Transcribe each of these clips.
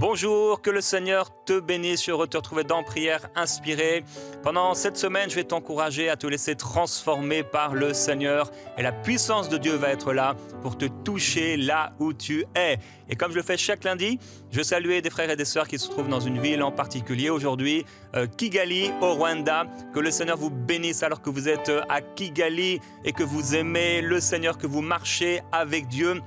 Bonjour, que le Seigneur te bénisse. Je te retrouver dans Prière Inspirée. Pendant cette semaine, je vais t'encourager à te laisser transformer par le Seigneur. Et la puissance de Dieu va être là pour te toucher là où tu es. Et comme je le fais chaque lundi, je veux saluer des frères et des sœurs qui se trouvent dans une ville en particulier. Aujourd'hui, Kigali, au Rwanda. Que le Seigneur vous bénisse alors que vous êtes à Kigali et que vous aimez le Seigneur, que vous marchez avec Dieu.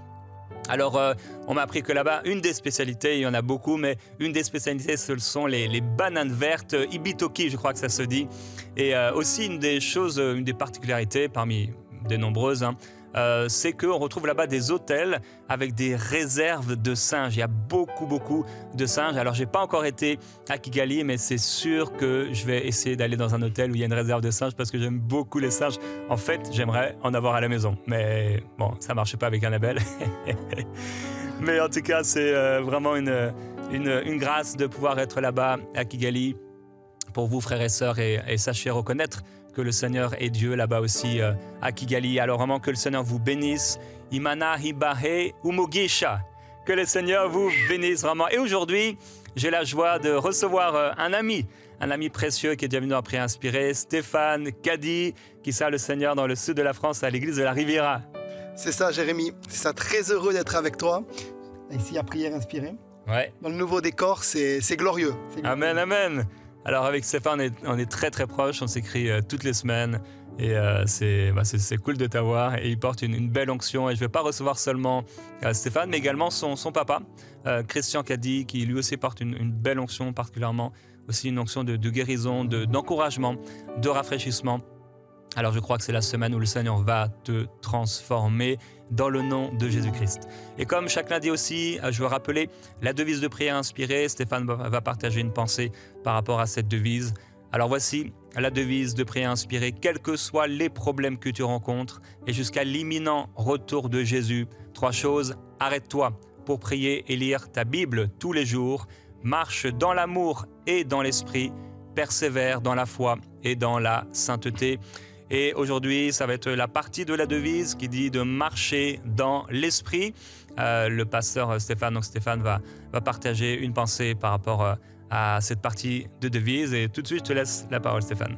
Alors, on m'a appris que là-bas, une des spécialités, il y en a beaucoup, mais une des spécialités, ce sont les bananes vertes, ibitoki, je crois que ça se dit. Et aussi, une des particularités, parmi des nombreuses, c'est qu'on retrouve là-bas des hôtels avec des réserves de singes. Il y a beaucoup de singes. Alors, je n'ai pas encore été à Kigali, mais c'est sûr que je vais essayer d'aller dans un hôtel où il y a une réserve de singes parce que j'aime beaucoup les singes. En fait, j'aimerais en avoir à la maison. Mais bon, ça ne marchait pas avec Annabelle. Mais en tout cas, c'est vraiment une grâce de pouvoir être là-bas à Kigali pour vous, frères et sœurs, et sachez reconnaître que le Seigneur est Dieu là-bas aussi à Kigali. Alors vraiment que le Seigneur vous bénisse. Imana hibahe umogisha. Que le Seigneur vous bénisse vraiment. Et aujourd'hui, j'ai la joie de recevoir un ami précieux qui est déjà venu dans Prière Inspirée, Stéphane Kadi, qui sert le Seigneur dans le sud de la France à l'église de la Riviera. C'est ça, Jérémy. C'est ça, très heureux d'être avec toi, ici à Prière Inspirée. Ouais. Dans le nouveau décor, c'est glorieux. Amen, amen. Alors avec Stéphane, on est très proches, on s'écrit toutes les semaines et c'est cool de t'avoir. Et il porte une belle onction et je ne vais pas recevoir seulement Stéphane, mais également son papa, Christian Kadi, qui lui aussi porte une belle onction, particulièrement aussi une onction de guérison, d'encouragement, de rafraîchissement. Alors je crois que c'est la semaine où le Seigneur va te transformer dans le nom de Jésus-Christ. Et comme chaque lundi aussi, je veux rappeler la devise de Prière Inspirée. Stéphane va partager une pensée par rapport à cette devise. Alors voici la devise de Prière Inspirée. Quels que soient les problèmes que tu rencontres et jusqu'à l'imminent retour de Jésus, 3 choses, arrête-toi pour prier et lire ta Bible tous les jours. Marche dans l'amour et dans l'esprit. Persévère dans la foi et dans la sainteté. Et aujourd'hui, ça va être la partie de la devise qui dit de marcher dans l'esprit. Le pasteur Stéphane, donc Stéphane va partager une pensée par rapport à cette partie de devise. Et tout de suite, je te laisse la parole, Stéphane.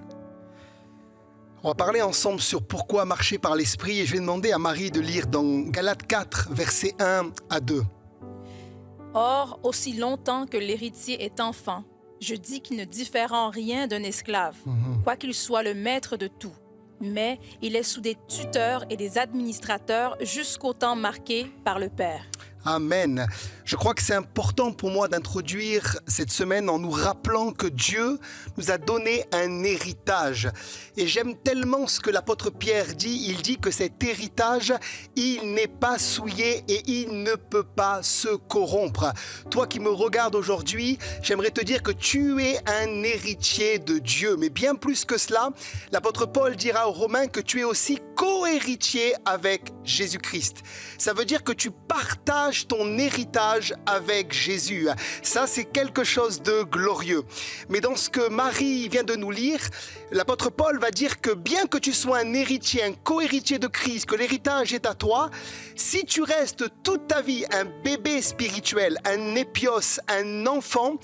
On va parler ensemble sur pourquoi marcher par l'esprit. Et je vais demander à Marie de lire dans Galates 4, versets 1 à 2. Or, aussi longtemps que l'héritier est enfant, je dis qu'il ne diffère en rien d'un esclave, quoiqu'il soit le maître de tout. Mais il est sous des tuteurs et des administrateurs jusqu'au temps marqué par le Père. Amen. Je crois que c'est important pour moi d'introduire cette semaine en nous rappelant que Dieu nous a donné un héritage. Et j'aime tellement ce que l'apôtre Pierre dit. Il dit que cet héritage, il n'est pas souillé et il ne peut pas se corrompre. Toi qui me regardes aujourd'hui, j'aimerais te dire que tu es un héritier de Dieu. Mais bien plus que cela, l'apôtre Paul dira aux Romains que tu es aussi co-héritier avec Jésus-Christ. Ça veut dire que tu partages ton héritage avec Jésus. Ça, c'est quelque chose de glorieux. Mais dans ce que Marie vient de nous lire, l'apôtre Paul va dire que bien que tu sois un héritier, un co-héritier de Christ, que l'héritage est à toi, si tu restes toute ta vie un bébé spirituel, un épios, un enfant,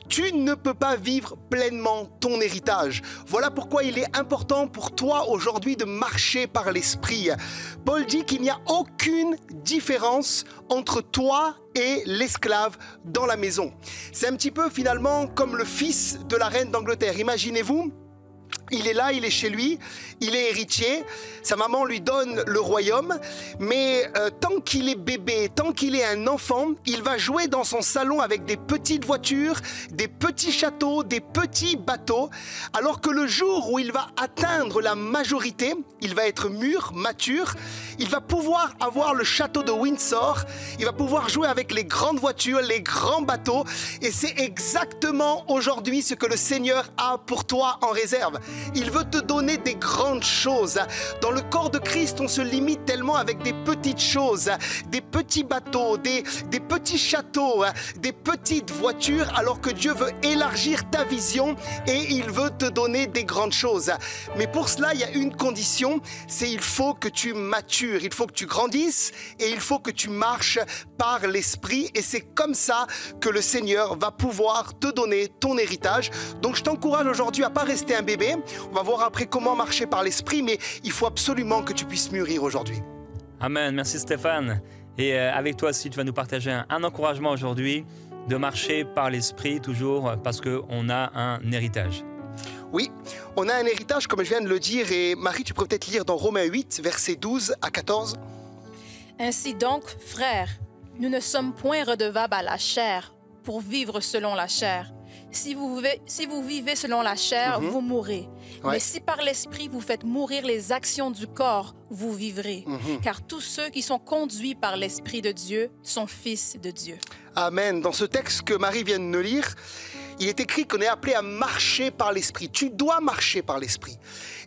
tu ne peux pas vivre pleinement ton héritage. Voilà pourquoi il est important pour toi aujourd'hui de marcher par l'esprit. Paul dit qu'il n'y a aucune différence entre toi et l'esclave dans la maison. C'est un petit peu finalement comme le fils de la reine d'Angleterre. Imaginez-vous, il est là, il est chez lui, il est héritier, sa maman lui donne le royaume, mais tant qu'il est bébé, tant qu'il est un enfant, il va jouer dans son salon avec des petites voitures, des petits châteaux, des petits bateaux, alors que le jour où il va atteindre la majorité, il va être mûr, mature, il va pouvoir avoir le château de Windsor, il va pouvoir jouer avec les grandes voitures, les grands bateaux, et c'est exactement aujourd'hui ce que le Seigneur a pour toi en réserve. Il veut te donner des grandes choses. Dans le corps de Christ, on se limite tellement avec des petites choses, des petits bateaux, des petits châteaux, des petites voitures, alors que Dieu veut élargir ta vision et il veut te donner des grandes choses. Mais pour cela, il y a une condition, c'est il faut que tu matures. matures, il faut que tu grandisses et il faut que tu marches par l'Esprit. Et c'est comme ça que le Seigneur va pouvoir te donner ton héritage. Donc je t'encourage aujourd'hui à ne pas rester un bébé. On va voir après comment marcher par l'Esprit, mais il faut absolument que tu puisses mûrir aujourd'hui. Amen, merci Stéphane. Et avec toi aussi, tu vas nous partager un encouragement aujourd'hui de marcher par l'Esprit, toujours parce qu'on a un héritage. Oui, on a un héritage, comme je viens de le dire, et Marie, tu peux peut-être lire dans Romains 8, versets 12 à 14. Ainsi donc, frères, nous ne sommes point redevables à la chair pour vivre selon la chair. Si vous vivez selon la chair, vous mourrez. Ouais. Mais si par l'Esprit vous faites mourir les actions du corps, vous vivrez. Car tous ceux qui sont conduits par l'Esprit de Dieu sont fils de Dieu. Amen. Dans ce texte que Marie vient de nous lire, il est écrit qu'on est appelé à marcher par l'Esprit. Tu dois marcher par l'Esprit.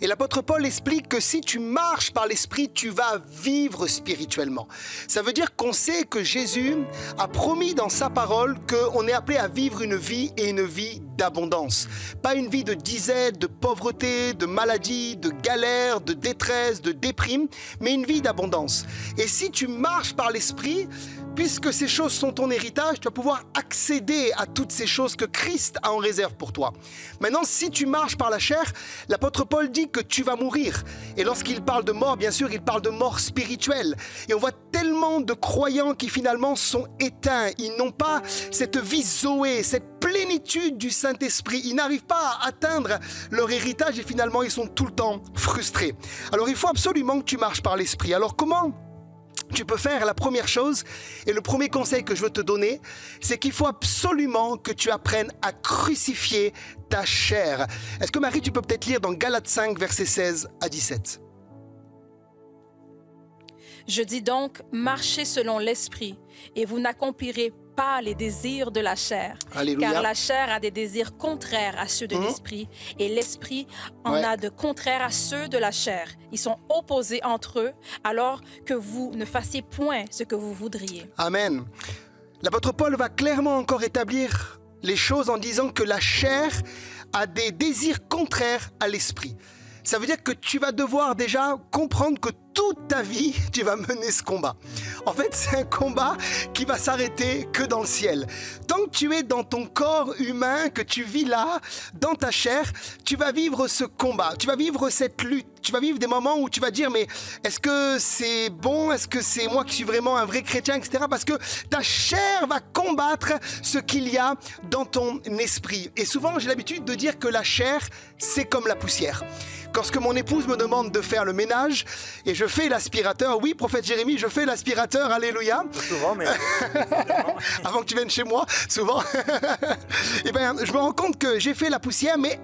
Et l'apôtre Paul explique que si tu marches par l'Esprit, tu vas vivre spirituellement. Ça veut dire qu'on sait que Jésus a promis dans sa parole qu'on est appelé à vivre une vie et une vie d'abondance. Pas une vie de disette, de pauvreté, de maladie, de galère, de détresse, de déprime, mais une vie d'abondance. Et si tu marches par l'Esprit, puisque ces choses sont ton héritage, tu vas pouvoir accéder à toutes ces choses que Christ a en réserve pour toi. Maintenant, si tu marches par la chair, l'apôtre Paul dit que tu vas mourir. Et lorsqu'il parle de mort, bien sûr, il parle de mort spirituelle. Et on voit tellement de croyants qui finalement sont éteints. Ils n'ont pas cette vie Zoé, cette plénitude du Saint-Esprit. Ils n'arrivent pas à atteindre leur héritage et finalement, ils sont tout le temps frustrés. Alors, il faut absolument que tu marches par l'Esprit. Alors, comment tu peux faire? La première chose, et le premier conseil que je veux te donner, c'est qu'il faut absolument que tu apprennes à crucifier ta chair. Est-ce que Marie, tu peux peut-être lire dans Galates 5, versets 16 à 17? Je dis donc, marchez selon l'Esprit, et vous n'accomplirez pas les désirs de la chair. Alléluia. Car la chair a des désirs contraires à ceux de l'Esprit, et l'Esprit en a de contraires à ceux de la chair. Ils sont opposés entre eux, alors que vous ne fassiez point ce que vous voudriez. Amen. L'apôtre Paul va clairement encore établir les choses en disant que la chair a des désirs contraires à l'Esprit. Ça veut dire que tu vas devoir déjà comprendre que toute ta vie, tu vas mener ce combat. En fait, c'est un combat qui va s'arrêter que dans le ciel. Tant que tu es dans ton corps humain, que tu vis là, dans ta chair, tu vas vivre ce combat. Tu vas vivre cette lutte. Tu vas vivre des moments où tu vas dire, mais est-ce que c'est bon? Est-ce que c'est moi qui suis vraiment un vrai chrétien, etc. Parce que ta chair va combattre ce qu'il y a dans ton esprit. Et souvent, j'ai l'habitude de dire que la chair, c'est comme la poussière. Lorsque mon épouse me demande de faire le ménage et je fais l'aspirateur, oui, prophète Jérémie, je fais l'aspirateur, alléluia. Souvent, mais... Avant que tu viennes chez moi, souvent. Et bien, je me rends compte que j'ai fait la poussière, mais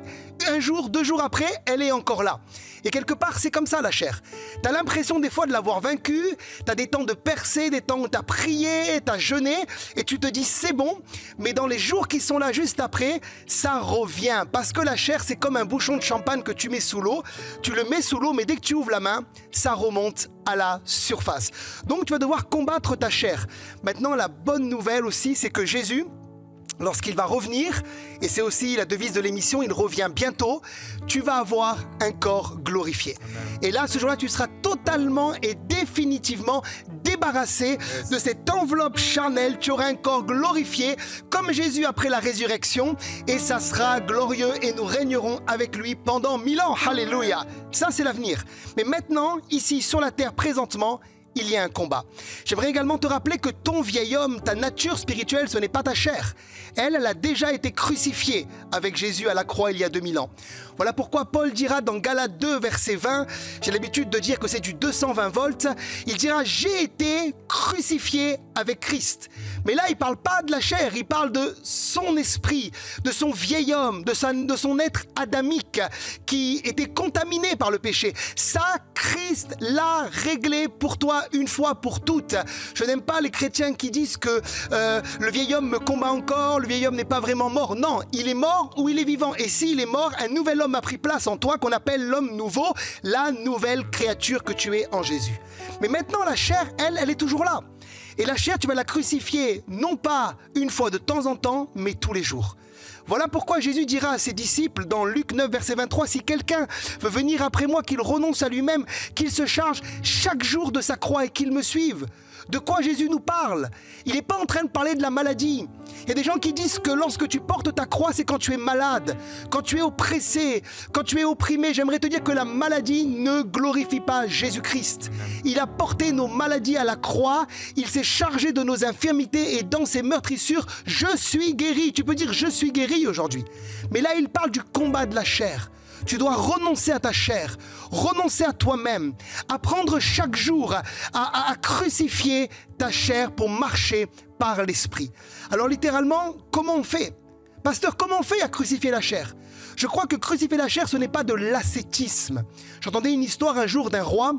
un jour, 2 jours après, elle est encore là. Et quelque part, c'est comme ça la chair. Tu as l'impression des fois de l'avoir vaincue, tu as des temps de percer, des temps où tu as prié, tu as jeûné, et tu te dis c'est bon, mais dans les jours qui sont là juste après, ça revient. Parce que la chair, c'est comme un bouchon de champagne que tu mets sous l'eau. Tu le mets sous l'eau, mais dès que tu ouvres la main, ça remonte à la surface. Donc tu vas devoir combattre ta chair. Maintenant, la bonne nouvelle aussi, c'est que Jésus, lorsqu'il va revenir, et c'est aussi la devise de l'émission, il revient bientôt, tu vas avoir un corps glorifié. Amen. Et là, ce jour-là, tu seras totalement et définitivement débarrassé de cette enveloppe charnelle. Tu auras un corps glorifié, comme Jésus après la résurrection, et ça sera glorieux, et nous régnerons avec lui pendant 1000 ans. Alléluia. Ça, c'est l'avenir. Mais maintenant, ici, sur la terre, présentement, il y a un combat. J'aimerais également te rappeler que ton vieil homme, ta nature spirituelle, ce n'est pas ta chair. Elle a déjà été crucifiée avec Jésus à la croix il y a 2000 ans. Voilà pourquoi Paul dira dans Galates 2, verset 20, j'ai l'habitude de dire que c'est du 220 volts, il dira « J'ai été crucifié avec Christ ». Mais là, il ne parle pas de la chair, il parle de son esprit, de son vieil homme, de son être adamique qui était contaminé par le péché. Ça, Christ l'a réglé pour toi une fois pour toutes. Je n'aime pas les chrétiens qui disent que le vieil homme me combat encore, le vieil homme n'est pas vraiment mort. Non, il est mort ou il est vivant. Et s'il est mort, un nouvel homme a pris place en toi qu'on appelle l'homme nouveau, la nouvelle créature que tu es en Jésus. Mais maintenant, la chair, elle est toujours là. Et la chair, tu vas la crucifier, non pas une fois de temps en temps, mais tous les jours. Voilà pourquoi Jésus dira à ses disciples dans Luc 9, verset 23, « Si quelqu'un veut venir après moi, qu'il renonce à lui-même, qu'il se charge chaque jour de sa croix et qu'il me suive. » De quoi Jésus nous parle? Il n'est pas en train de parler de la maladie. Il y a des gens qui disent que lorsque tu portes ta croix, c'est quand tu es malade, quand tu es oppressé, quand tu es opprimé. J'aimerais te dire que la maladie ne glorifie pas Jésus-Christ. Il a porté nos maladies à la croix, il s'est chargé de nos infirmités et dans ses meurtrissures, je suis guéri. Tu peux dire je suis guéri aujourd'hui. Mais là, il parle du combat de la chair. Tu dois renoncer à ta chair, renoncer à toi-même, apprendre chaque jour à crucifier ta chair pour marcher par l'esprit. Alors littéralement, comment on fait? Pasteur, comment on fait à crucifier la chair? Je crois que crucifier la chair, ce n'est pas de l'ascétisme. J'entendais une histoire un jour d'un roi,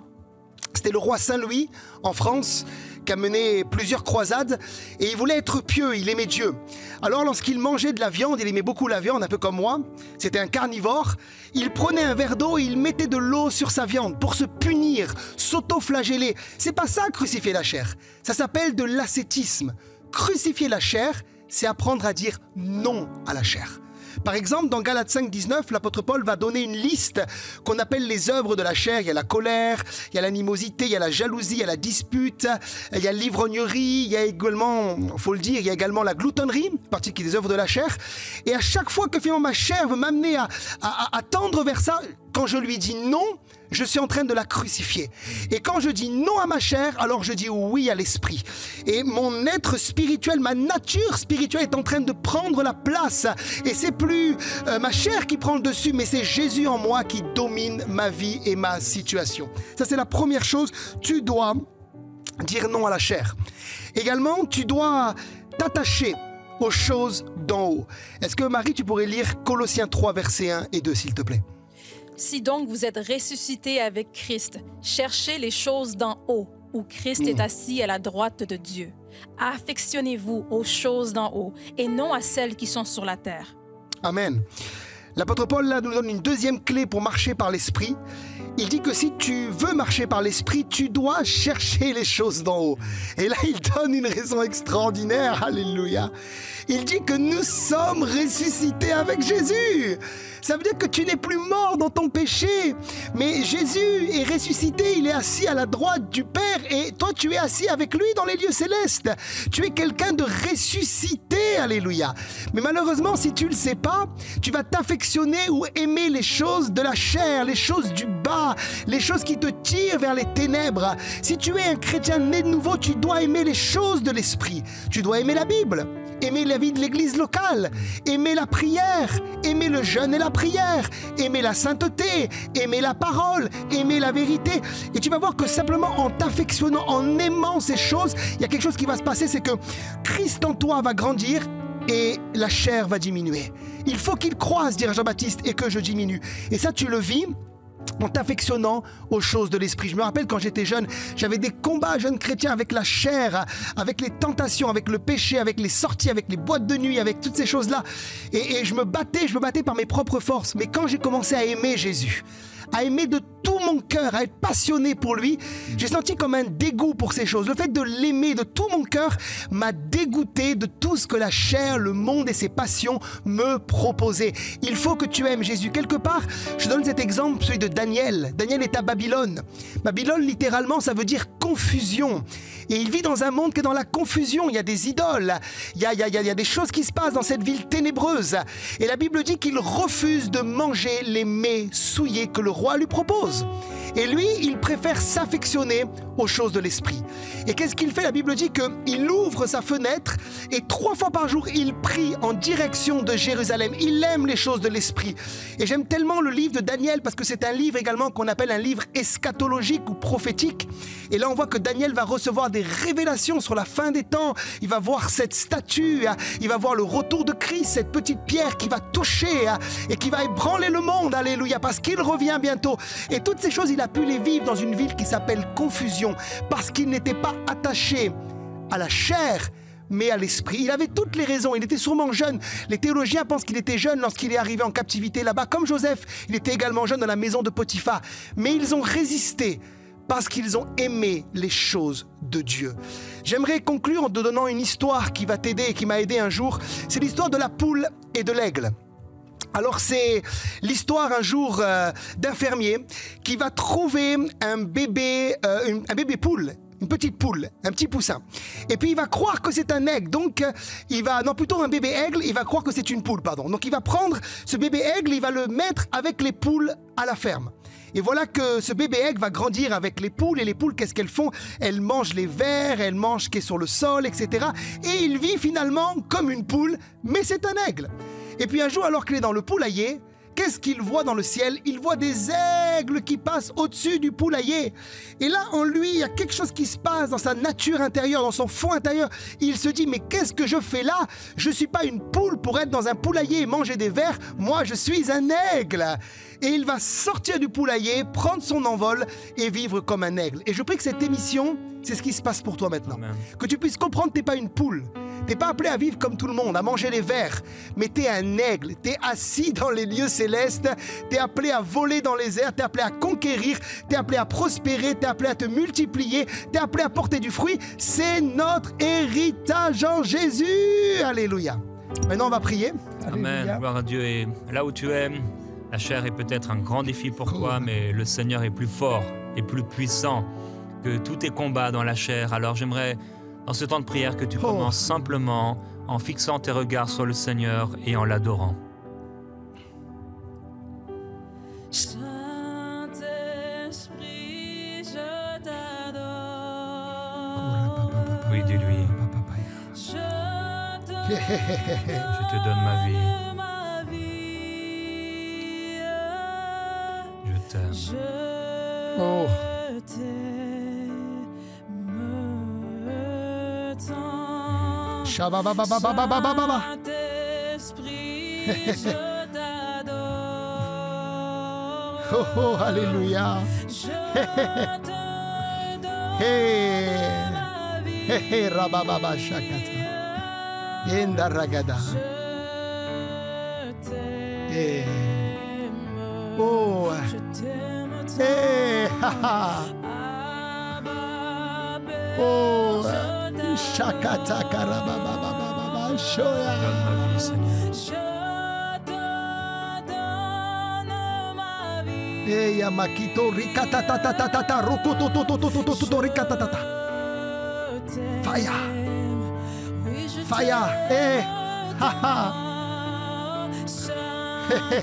c'était le roi Saint-Louis en France, qui a mené plusieurs croisades et il voulait être pieux, il aimait Dieu. Alors lorsqu'il mangeait de la viande, il aimait beaucoup la viande, un peu comme moi, c'était un carnivore, il prenait un verre d'eau et il mettait de l'eau sur sa viande pour se punir, s'auto-flageller. C'est pas ça crucifier la chair, ça s'appelle de l'ascétisme. Crucifier la chair, c'est apprendre à dire non à la chair. Par exemple, dans Galates 5, 19, l'apôtre Paul va donner une liste qu'on appelle les œuvres de la chair. Il y a la colère, il y a l'animosité, il y a la jalousie, il y a la dispute, il y a l'ivrognerie, il y a également, il faut le dire, il y a également la gloutonnerie, partie qui est des œuvres de la chair. Et à chaque fois que finalement ma chair veut m'amener à tendre vers ça, quand je lui dis non, je suis en train de la crucifier. Et quand je dis non à ma chair, alors je dis oui à l'esprit. Et mon être spirituel, ma nature spirituelle est en train de prendre la place. Et c'est plus ma chair qui prend le dessus, mais c'est Jésus en moi qui domine ma vie et ma situation. Ça, c'est la première chose. Tu dois dire non à la chair. Également, tu dois t'attacher aux choses d'en haut. Est-ce que Marie, tu pourrais lire Colossiens 3, versets 1 et 2, s'il te plaît? Si donc vous êtes ressuscités avec Christ, cherchez les choses d'en haut, où Christ est assis à la droite de Dieu. Affectionnez-vous aux choses d'en haut et non à celles qui sont sur la terre. Amen. L'apôtre Paul là, nous donne une deuxième clé pour marcher par l'esprit. Il dit que si tu veux marcher par l'esprit, tu dois chercher les choses d'en haut. Et là, il donne une raison extraordinaire. Alléluia. Il dit que nous sommes ressuscités avec Jésus. Ça veut dire que tu n'es plus mort dans ton péché. Mais Jésus est ressuscité, il est assis à la droite du Père. Et toi, tu es assis avec lui dans les lieux célestes. Tu es quelqu'un de ressuscité. Alléluia. Mais malheureusement, si tu ne le sais pas, tu vas t'affectionner ou aimer les choses de la chair, les choses du bas, les choses qui te tirent vers les ténèbres. Si tu es un chrétien né de nouveau, tu dois aimer les choses de l'esprit. Tu dois aimer la Bible, aimer la vie de l'église locale, aimer la prière, aimer le jeûne et la prière, aimer la sainteté, aimer la parole, aimer la vérité. Et tu vas voir que simplement en t'affectionnant, en aimant ces choses, il y a quelque chose qui va se passer, c'est que Christ en toi va grandir et la chair va diminuer. Il faut qu'il croisse, dira Jean-Baptiste, et que je diminue. Et ça, tu le vis en t'affectionnant aux choses de l'esprit. Je me rappelle quand j'étais jeune, j'avais des combats jeunes chrétiens avec la chair, avec les tentations, avec le péché, avec les sorties, avec les boîtes de nuit, avec toutes ces choses-là. Et je me battais par mes propres forces. Mais quand j'ai commencé à aimer Jésus, à aimer de tout mon cœur, à être passionné pour lui, j'ai senti comme un dégoût pour ces choses. Le fait de l'aimer de tout mon cœur m'a dégoûté de tout ce que la chair, le monde et ses passions me proposaient. Il faut que tu aimes Jésus. Quelque part, je donne cet exemple, celui de Daniel. Daniel est à Babylone. Babylone, littéralement, ça veut dire confusion. Et il vit dans un monde qui est dans la confusion. Il y a des idoles, il y a des choses qui se passent dans cette ville ténébreuse. Et la Bible dit qu'il refuse de manger les mets souillés que le roi lui propose. Et lui, il préfère s'affectionner aux choses de l'esprit. Et qu'est-ce qu'il fait? La Bible dit qu'il ouvre sa fenêtre et 3 fois par jour, il prie en direction de Jérusalem. Il aime les choses de l'esprit. Et j'aime tellement le livre de Daniel parce que c'est un livre également qu'on appelle un livre eschatologique ou prophétique. Et là, on voit que Daniel va recevoir des révélations sur la fin des temps. Il va voir cette statue, il va voir le retour de Christ, cette petite pierre qui va toucher et qui va ébranler le monde. Alléluia, parce qu'il revient bientôt. Et toutes ces choses, il a pu les vivre dans une ville qui s'appelle Confusion, parce qu'il n'était pas attaché à la chair, mais à l'esprit. Il avait toutes les raisons, il était sûrement jeune. Les théologiens pensent qu'il était jeune lorsqu'il est arrivé en captivité là-bas. Comme Joseph, il était également jeune dans la maison de Potiphar. Mais ils ont résisté parce qu'ils ont aimé les choses de Dieu. J'aimerais conclure en te donnant une histoire qui va t'aider et qui m'a aidé un jour. C'est l'histoire de la poule et de l'aigle. Alors c'est l'histoire un jour d'un fermier qui va trouver un bébé poule, une petite poule, un petit poussin. Et puis il va croire que c'est un aigle, donc plutôt un bébé aigle, il va croire que c'est une poule, pardon. Donc il va prendre ce bébé aigle, il va le mettre avec les poules à la ferme. Et voilà que ce bébé aigle va grandir avec les poules. Et les poules, qu'est-ce qu'elles font? Elles mangent les vers, elles mangent ce qui est sur le sol, etc. Et il vit finalement comme une poule, mais c'est un aigle. Et puis un jour, alors qu'il est dans le poulailler, qu'est-ce qu'il voit dans le ciel? Il voit des aigles qui passent au-dessus du poulailler. Et là, en lui, il y a quelque chose qui se passe dans sa nature intérieure, dans son fond intérieur. Il se dit, mais qu'est-ce que je fais là? Je ne suis pas une poule pour être dans un poulailler et manger des vers. Moi, je suis un aigle. Et il va sortir du poulailler, prendre son envol et vivre comme un aigle. Et je prie que cette émission, c'est ce qui se passe pour toi maintenant. Amen. Que tu puisses comprendre que tu n'es pas une poule. Tu n'es pas appelé à vivre comme tout le monde, à manger les vers. Mais tu es un aigle. Tu es assis dans les lieux célestes. Tu es appelé à voler dans les airs. Tu es appelé à conquérir. Tu es appelé à prospérer. Tu es appelé à te multiplier. Tu es appelé à porter du fruit. C'est notre héritage en Jésus. Alléluia. Maintenant, on va prier. Amen. Alléluia. Gloire à Dieu. Et là où tu es, la chair est peut-être un grand défi pour toi, mais le Seigneur est plus fort et plus puissant que tous tes combats dans la chair. Alors j'aimerais, dans ce temps de prière, que tu commences simplement en fixant tes regards sur le Seigneur et en l'adorant. Saint-Esprit, je t'adore. Oui, dis-lui. Je te donne ma vie. Je t'aime. Oh. Saint-Esprit, je t'adore. Oh, oh, alléluia. Je te donne ma vie. Hey, rabababa shakata. Enda ragada. Je Hey. t'aime. Oh. Je t'aime tant. Hey, haha. Abba, Père, Oh. je t'adore. Shakata karabababa shoya. Donne ma vie, Seigneur. Je te donne ma vie. Hey, yamakito rikatatatata rokotototototototo rikatatata. Fire. Oui, je Fire. Hey, haha. Saint-Esprit,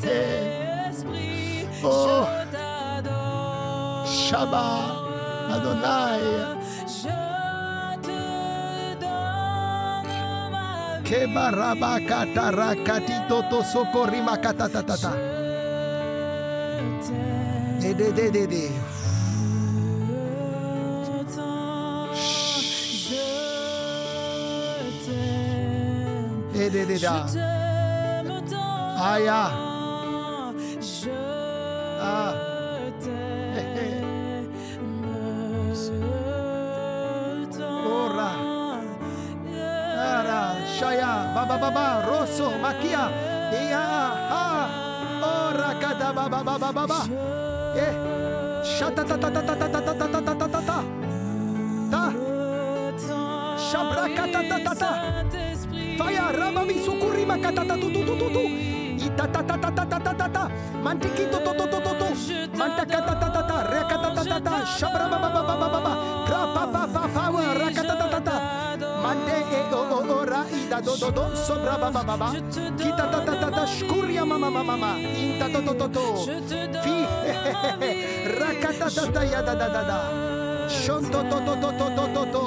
Oh. je t'adore. Shabbat Adonai. Je te donne ma vie. Kebarabakata rakatitoto sokorima katatatata. Edededede. Edededa. Aya. Ah. Ora. Ara. Shaya. Baba baba. Rosso. Makia. Iya. Ha. Ora kada baba baba baba. Eh. Shata ta ta ta ta ta ta ta ta ta ta ta ta. Ta. Shabraka ta ta ta ta. Faya rabami sukurima katata tu tu tu tu tu. Ita ta ta ta ta ta ta ta ta. Mantiki tu tu tu tu tu tu. Mantaka ta ta ta ta. Rekata ta ta ta. Shabra ba ba ba ba ba ba ba. Kra pa pa pa pa wa rakata ta ta ta. Mante e o o o ra ida do do do sobra ba ba ba ba. Kita ta ta ta ta shkuria mama mama mama. Inta to to to to. Fi rakata ta ta ya da da da da. Shonto to to to to to to to.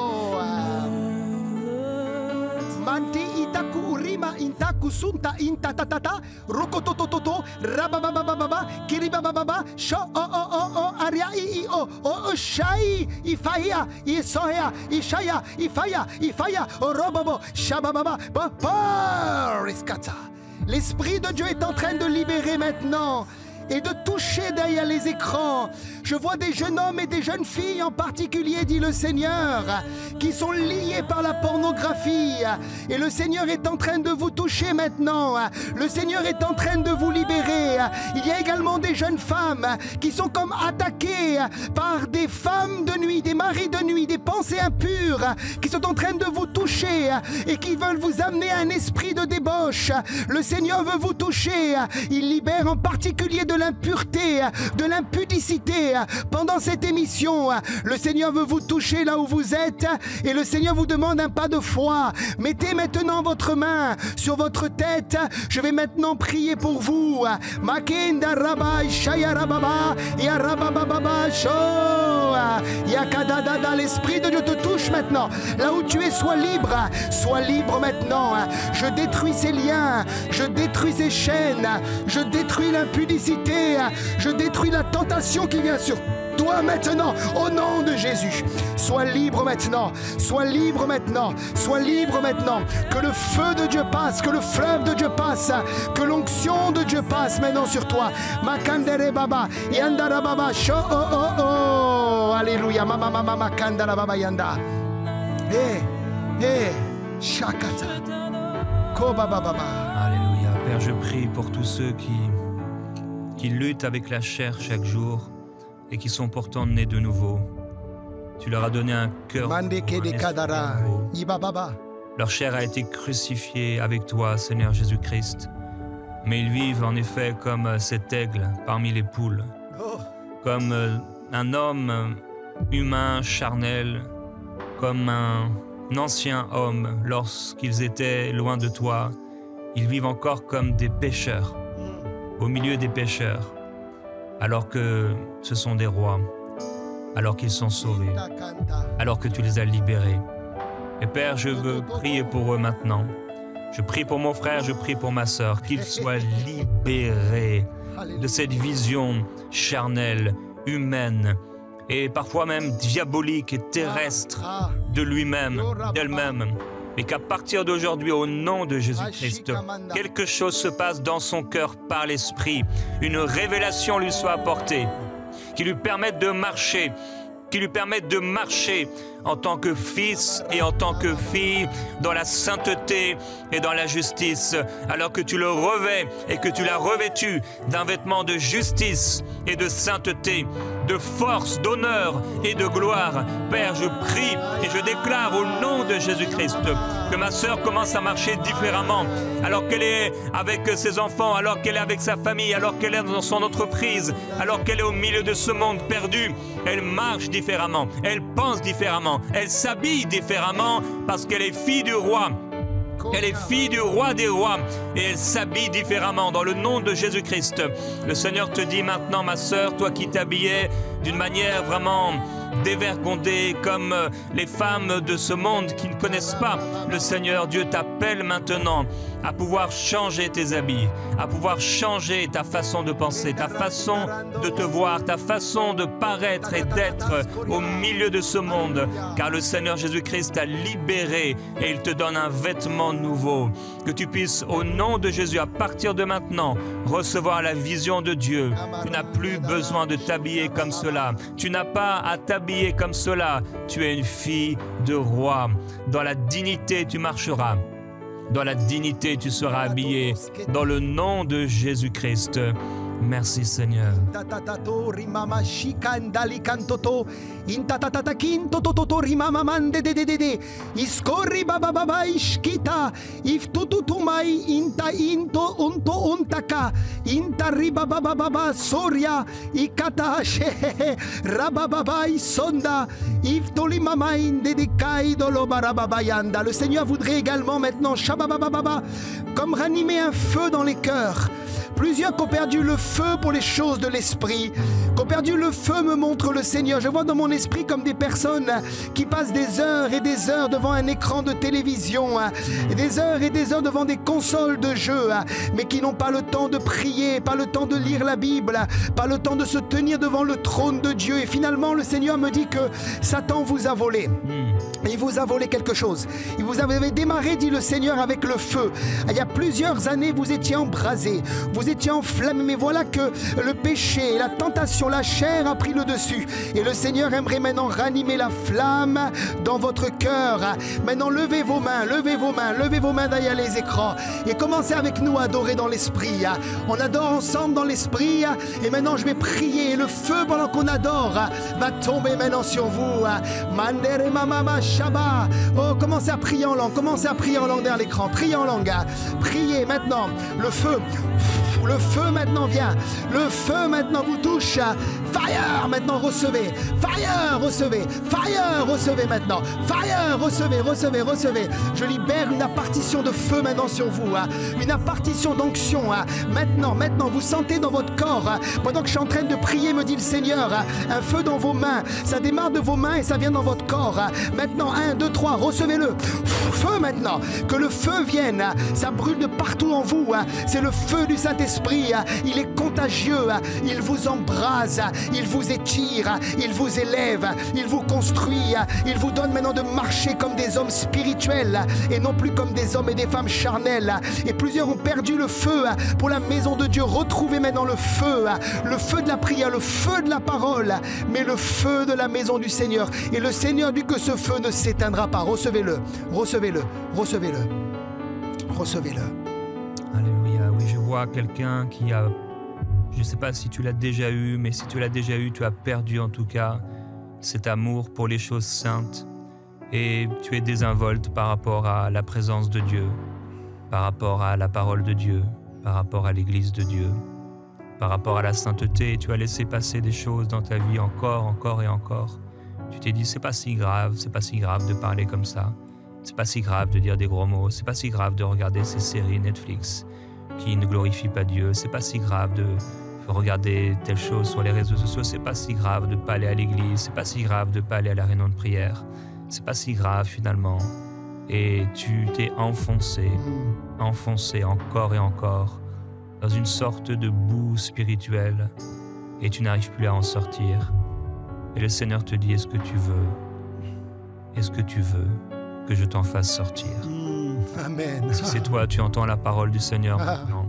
Manti itaku urima intaku sunta intatatata rokototototo rabababababa kiribababa sho o o o o aria I o o shai ifaya isoya ishaya ifaya ifaya robobo shabababa riskata. L'Esprit de Dieu est en train de libérer maintenant et de toucher derrière les écrans Je vois des jeunes hommes et des jeunes filles en particulier, dit le Seigneur, qui sont liés par la pornographie. Et le Seigneur est en train de vous toucher maintenant. Le Seigneur est en train de vous libérer. Il y a également des jeunes femmes qui sont comme attaquées par des femmes de nuit, des maris de nuit, des pensées impures qui sont en train de vous toucher et qui veulent vous amener à un esprit de débauche. Le Seigneur veut vous toucher. Il libère en particulier de l'impureté, de l'impudicité. Pendant cette émission, le Seigneur veut vous toucher là où vous êtes et le Seigneur vous demande un pas de foi. Mettez maintenant votre main sur votre tête. Je vais maintenant prier pour vous. Makenda Rabba Shaya Rababa Ya Rababa Sho Yakadada, l'Esprit de Dieu te touche maintenant. Là où tu es, sois libre maintenant. Je détruis ces liens, je détruis ces chaînes, je détruis l'impudicité, je détruis la tentation qui vient sur toi maintenant, au nom de Jésus. Sois libre maintenant, sois libre maintenant, sois libre maintenant. Que le feu de Dieu passe, que le fleuve de Dieu passe, que l'onction de Dieu passe maintenant sur toi. Makandere Baba, Yandara Baba, Sho, oh, oh, oh. Alléluia, Mama, Mama, Makandara Baba, Yanda. Shakata. Koba Baba. Alléluia. Père, je prie pour tous ceux qui luttent avec la chair chaque jour et qui sont pourtant nés de nouveau. Tu leur as donné un cœur nouveau, un esprit nouveau. Leur chair a été crucifiée avec toi, Seigneur Jésus-Christ. Mais ils vivent en effet comme cet aigle parmi les poules. Comme un homme humain, charnel, comme un ancien homme lorsqu'ils étaient loin de toi. Ils vivent encore comme des pécheurs, au milieu des pécheurs, alors que ce sont des rois, alors qu'ils sont sauvés, alors que tu les as libérés. Et Père, je veux prier pour eux maintenant. Je prie pour mon frère, je prie pour ma sœur, qu'ils soient libérés de cette vision charnelle, humaine, et parfois même diabolique et terrestre de lui-même, d'elle-même. Et qu'à partir d'aujourd'hui, au nom de Jésus-Christ, quelque chose se passe dans son cœur par l'Esprit. Une révélation lui soit apportée, qui lui permette de marcher, en tant que fils et en tant que fille dans la sainteté et dans la justice, alors que tu le revêts et que tu l'as revêtu d'un vêtement de justice et de sainteté, de force, d'honneur et de gloire. Père, je prie et je déclare au nom de Jésus-Christ que ma sœur commence à marcher différemment, alors qu'elle est avec ses enfants, alors qu'elle est avec sa famille, alors qu'elle est dans son entreprise, alors qu'elle est au milieu de ce monde perdu. Elle marche différemment, elle pense différemment, elle s'habille différemment parce qu'elle est fille du roi. Elle est fille du roi des rois et elle s'habille différemment dans le nom de Jésus-Christ. Le Seigneur te dit maintenant, ma sœur, toi qui t'habillais d'une manière vraiment dévergondée comme les femmes de ce monde qui ne connaissent pas le Seigneur, Dieu t'appelle maintenant à pouvoir changer tes habits, à pouvoir changer ta façon de penser, ta façon de te voir, ta façon de paraître et d'être au milieu de ce monde, car le Seigneur Jésus-Christ t'a libéré et il te donne un vêtement nouveau. Que tu puisses, au nom de Jésus, à partir de maintenant, recevoir la vision de Dieu. Tu n'as plus besoin de t'habiller comme cela. Tu n'as pas à t'habiller comme cela. Tu es une fille de roi. Dans la dignité, tu marcheras. Dans la dignité, tu seras habillé. Dans le nom de Jésus-Christ. Merci Seigneur. Iscorri baba baba iskita iftututumai inta into unto untaka intari baba baba soria ikata she rababa isonda iftoli mama indedikai dolo barababa yanda. Le Seigneur voudrait également maintenant shabababa comme ranimer un feu dans les cœurs. Plusieurs qui ont perdu le feu pour les choses de l'esprit, qui ont perdu le feu, me montre le Seigneur. Je vois dans mon esprit comme des personnes qui passent des heures et des heures devant un écran de télévision, et des heures devant des consoles de jeux, mais qui n'ont pas le temps de prier, pas le temps de lire la Bible, pas le temps de se tenir devant le trône de Dieu. Et finalement, le Seigneur me dit que Satan vous a volé. Il vous a volé quelque chose. Il vous avait démarré, dit le Seigneur, avec le feu. Il y a plusieurs années, vous étiez embrasés, vous étiez enflammés, mais voilà que le péché, la tentation situation, la chair a pris le dessus. Et le Seigneur aimerait maintenant ranimer la flamme dans votre cœur. Maintenant, levez vos mains, levez vos mains, levez vos mains derrière les écrans. Et commencez avec nous à adorer dans l'esprit. On adore ensemble dans l'esprit. Et maintenant, je vais prier. Et le feu, pendant qu'on adore, va tomber maintenant sur vous. Mandere mama shaba. Oh, commencez à prier en langue. Commencez à prier en langue derrière l'écran. Priez en langue. Priez maintenant. Le feu maintenant vient. Le feu maintenant vous touche. Fire maintenant recevez. Fire recevez. Fire recevez maintenant. Fire recevez, recevez, recevez. Je libère une impartition de feu maintenant sur vous. Une impartition d'onction. Maintenant, vous sentez dans votre corps. Pendant que je suis en train de prier, me dit le Seigneur, un feu dans vos mains. Ça démarre de vos mains et ça vient dans votre corps. Maintenant, 1, 2, 3, recevez-le. Feu maintenant. Que le feu vienne. Ça brûle de partout en vous. C'est le feu du Saint-Esprit. Il est contagieux. Il vous embrase. Il vous étire. Il vous élève. Il vous construit. Il vous donne maintenant de marcher comme des hommes spirituels et non plus comme des hommes et des femmes charnels. Et plusieurs ont perdu le feu pour la maison de Dieu. Retrouvez maintenant le feu de la prière, le feu de la parole, mais le feu de la maison du Seigneur. Et le Seigneur dit que ce feu ne s'éteindra pas. Recevez-le, recevez-le, recevez-le, recevez-le. Alléluia. Oui, je vois quelqu'un qui a... Je ne sais pas si tu l'as déjà eu, mais si tu l'as déjà eu, tu as perdu en tout cas cet amour pour les choses saintes. Et tu es désinvolte par rapport à la présence de Dieu, par rapport à la parole de Dieu, par rapport à l'Église de Dieu, par rapport à la sainteté. Tu as laissé passer des choses dans ta vie encore et encore. Tu t'es dit, c'est pas si grave de parler comme ça. C'est pas si grave de dire des gros mots. C'est pas si grave de regarder ces séries Netflix qui ne glorifient pas Dieu. C'est pas si grave de regarder telle chose sur les réseaux sociaux. C'est pas si grave de pas aller à l'église. C'est pas si grave de pas aller à la réunion de prière. C'est pas si grave finalement. Et tu t'es enfoncé encore et encore dans une sorte de boue spirituelle et tu n'arrives plus à en sortir. Et le Seigneur te dit, est-ce que tu veux que je t'en fasse sortir? Amen. Si c'est toi, tu entends la parole du Seigneur maintenant.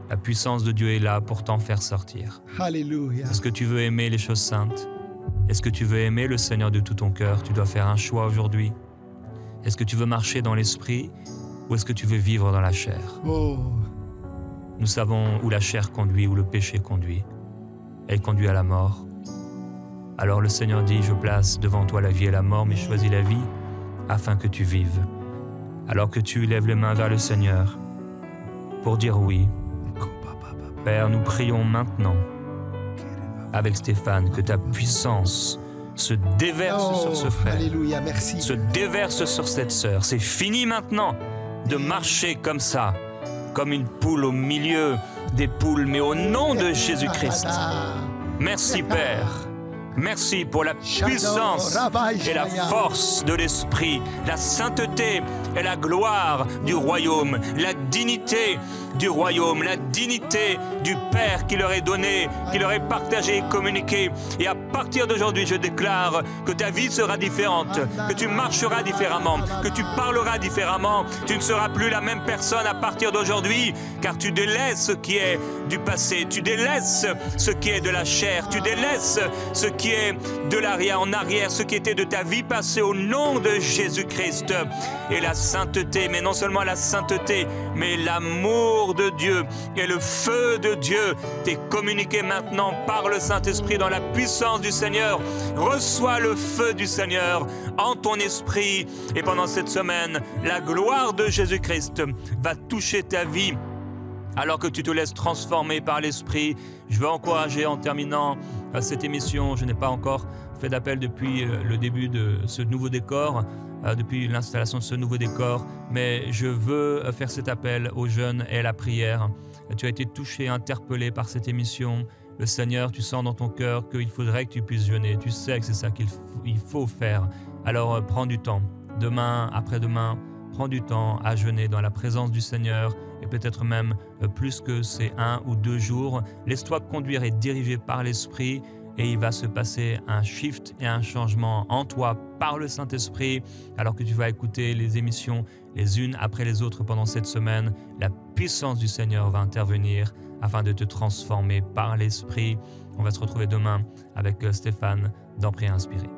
La puissance de Dieu est là pour t'en faire sortir. Alléluia. Est-ce que tu veux aimer les choses saintes? Est-ce que tu veux aimer le Seigneur de tout ton cœur? Tu dois faire un choix aujourd'hui. Est-ce que tu veux marcher dans l'esprit ou est-ce que tu veux vivre dans la chair? Nous savons où la chair conduit, où le péché conduit. Elle conduit à la mort. Alors le Seigneur dit, je place devant toi la vie et la mort, mais choisis la vie afin que tu vives. Alors que tu lèves les mains vers le Seigneur pour dire oui. Père, nous prions maintenant avec Stéphane que ta puissance se déverse sur ce frère, alléluia, merci. se déverse sur cette sœur. C'est fini maintenant de marcher comme ça, comme une poule au milieu des poules, mais au nom de Jésus-Christ. Merci Père. Merci pour la puissance et la force de l'Esprit, la sainteté et la gloire du royaume, la dignité du royaume, la dignité du Père qui leur est donné, qui leur est partagé et communiqué. Et à partir d'aujourd'hui, je déclare que ta vie sera différente, que tu marcheras différemment, que tu parleras différemment. Tu ne seras plus la même personne à partir d'aujourd'hui, car tu délaisses ce qui est du passé, tu délaisses ce qui est de la chair, tu délaisses ce qui est de l'arrière en arrière, ce qui était de ta vie passée au nom de Jésus-Christ. Et la sainteté, mais non seulement la sainteté, mais l'amour de Dieu et le feu de Dieu t'est communiqué maintenant par le Saint-Esprit dans la puissance du Seigneur. Reçois le feu du Seigneur en ton esprit et pendant cette semaine, la gloire de Jésus-Christ va toucher ta vie. Alors que tu te laisses transformer par l'Esprit, je veux encourager en terminant cette émission. Je n'ai pas encore fait d'appel depuis le début de ce nouveau décor, depuis l'installation de ce nouveau décor, mais je veux faire cet appel aux jeunes et à la prière. Tu as été touché, interpellé par cette émission. Le Seigneur, tu sens dans ton cœur qu'il faudrait que tu puisses jeûner. Tu sais que c'est ça qu'il faut faire. Alors prends du temps, demain, après-demain, prends du temps à jeûner dans la présence du Seigneur. Et peut-être même plus que ces 1 ou 2 jours, laisse-toi conduire et diriger par l'Esprit et il va se passer un shift et un changement en toi par le Saint-Esprit alors que tu vas écouter les émissions les unes après les autres pendant cette semaine. La puissance du Seigneur va intervenir afin de te transformer par l'Esprit On va se retrouver demain avec Stéphane dans Prière Inspirée.